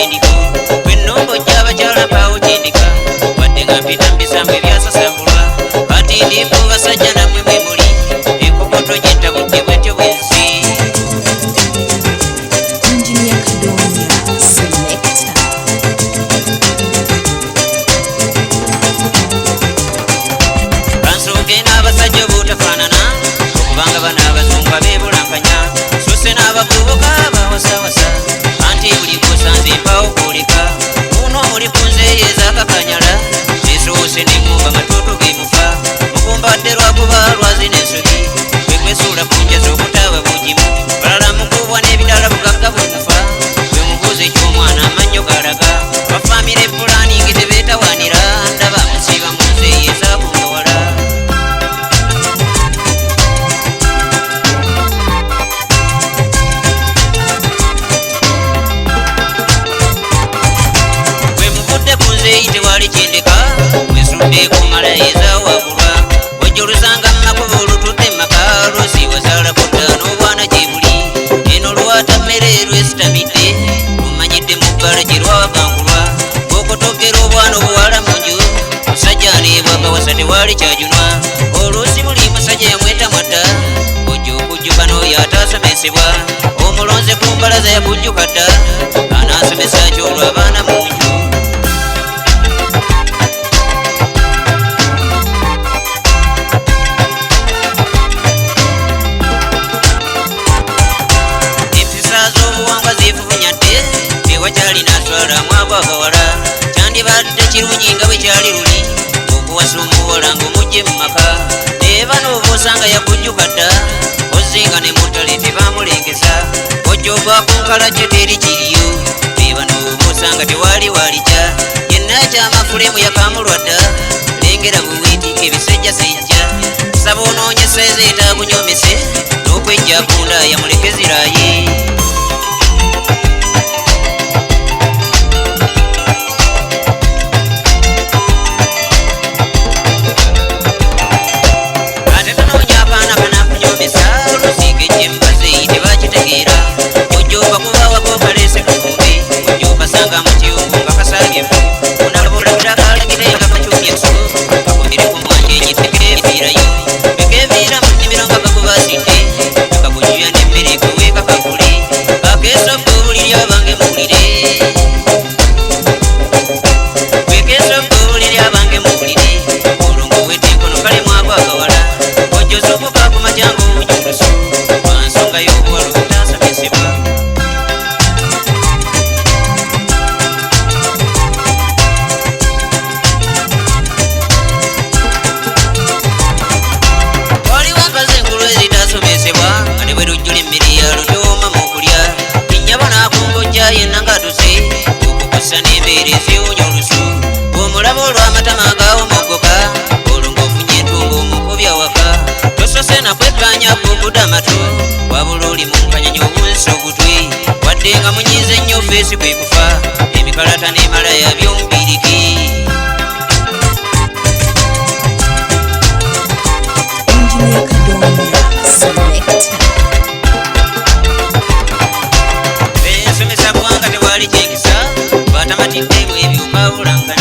endiko kwennombo gy'abakyala mpaawo kyendika wadde nga mpita mbisambu ebyasasambulwa kati ndiko basajja namwe mwe muli enkokoto gyentabudde bwetyo bwensi. Eng kadonya selector. Kansooke n'abasajja obutafaanana okubanga bano abazungu abeebulankanya so se n'abavubuka bawasawasa anti buli bw'osanze mpaawo kwoleka muno omuli ku nzeeyo ez'akakanyala zeesoose n'emmumba matooto geemufa mukumbadde lwakuba lwazina ensobi kwekwesuula ku njazi okutaaba bugimu balala mukubwa n'ebidala bugagga bwemufa bwe mubuuza eky'omwana amannyo galaga bafamire pulaningi tebeetawaanira ndaba musiiba mu nzeeyo ezakungawala. Tewali kyendeka wesudde kumala ezaawabulwa wajja olusanga mumakubo olutudde mumaka lwosi wazaala kodda n'obwana gye buli eno lwata mmere lwesitamidde lumanyidde mu bbala gye lwawagangulwa ng'okotogera obwana obuwala mu nju musajja aleebwakawasa tewali kyajunwa oluusi buli musajja yamweta mwadda ojja okujjuka n'oyo ataasomesebwa omulonze ku mbalaza yakujjuka dda anaasomesa kyolwo abaana mu nju. Wakyalina aswala mwagwagawala kyandibadde kirungi nga bwe kyali luli okuwasa omuwala ng'omugye mu maka naye bano oba osanga yakujjuka dda ozinga ne mutale tebamulengesa ojja ova ku nkalajjo teri kiriyo naye bano oba osanga tewali walijja yenna kyamafulemu yakamulwa dda lengera buweetinga ebisejjasejja saba onoonyesa ezeetaakunyomese n'okwejja kunda yamulekeziraye. Yenna ngatuse okukusa n'embeera eziwunya olusu bw'omulaba olw'amatama agaawomogoka olwo ng'ofunye entungo omukubya waka tosose nakwekkaanya kubuda amatu wabula oli mu nkanyanya obunsi ogutwi wadde nga munyiize nnyo feesi kwe kufa emikalata n'emala yabyomubiriki. Eng kadonya selector. Ensomesa kubanga tewali kyekisa baatamatidde mu ebyo kaabulanga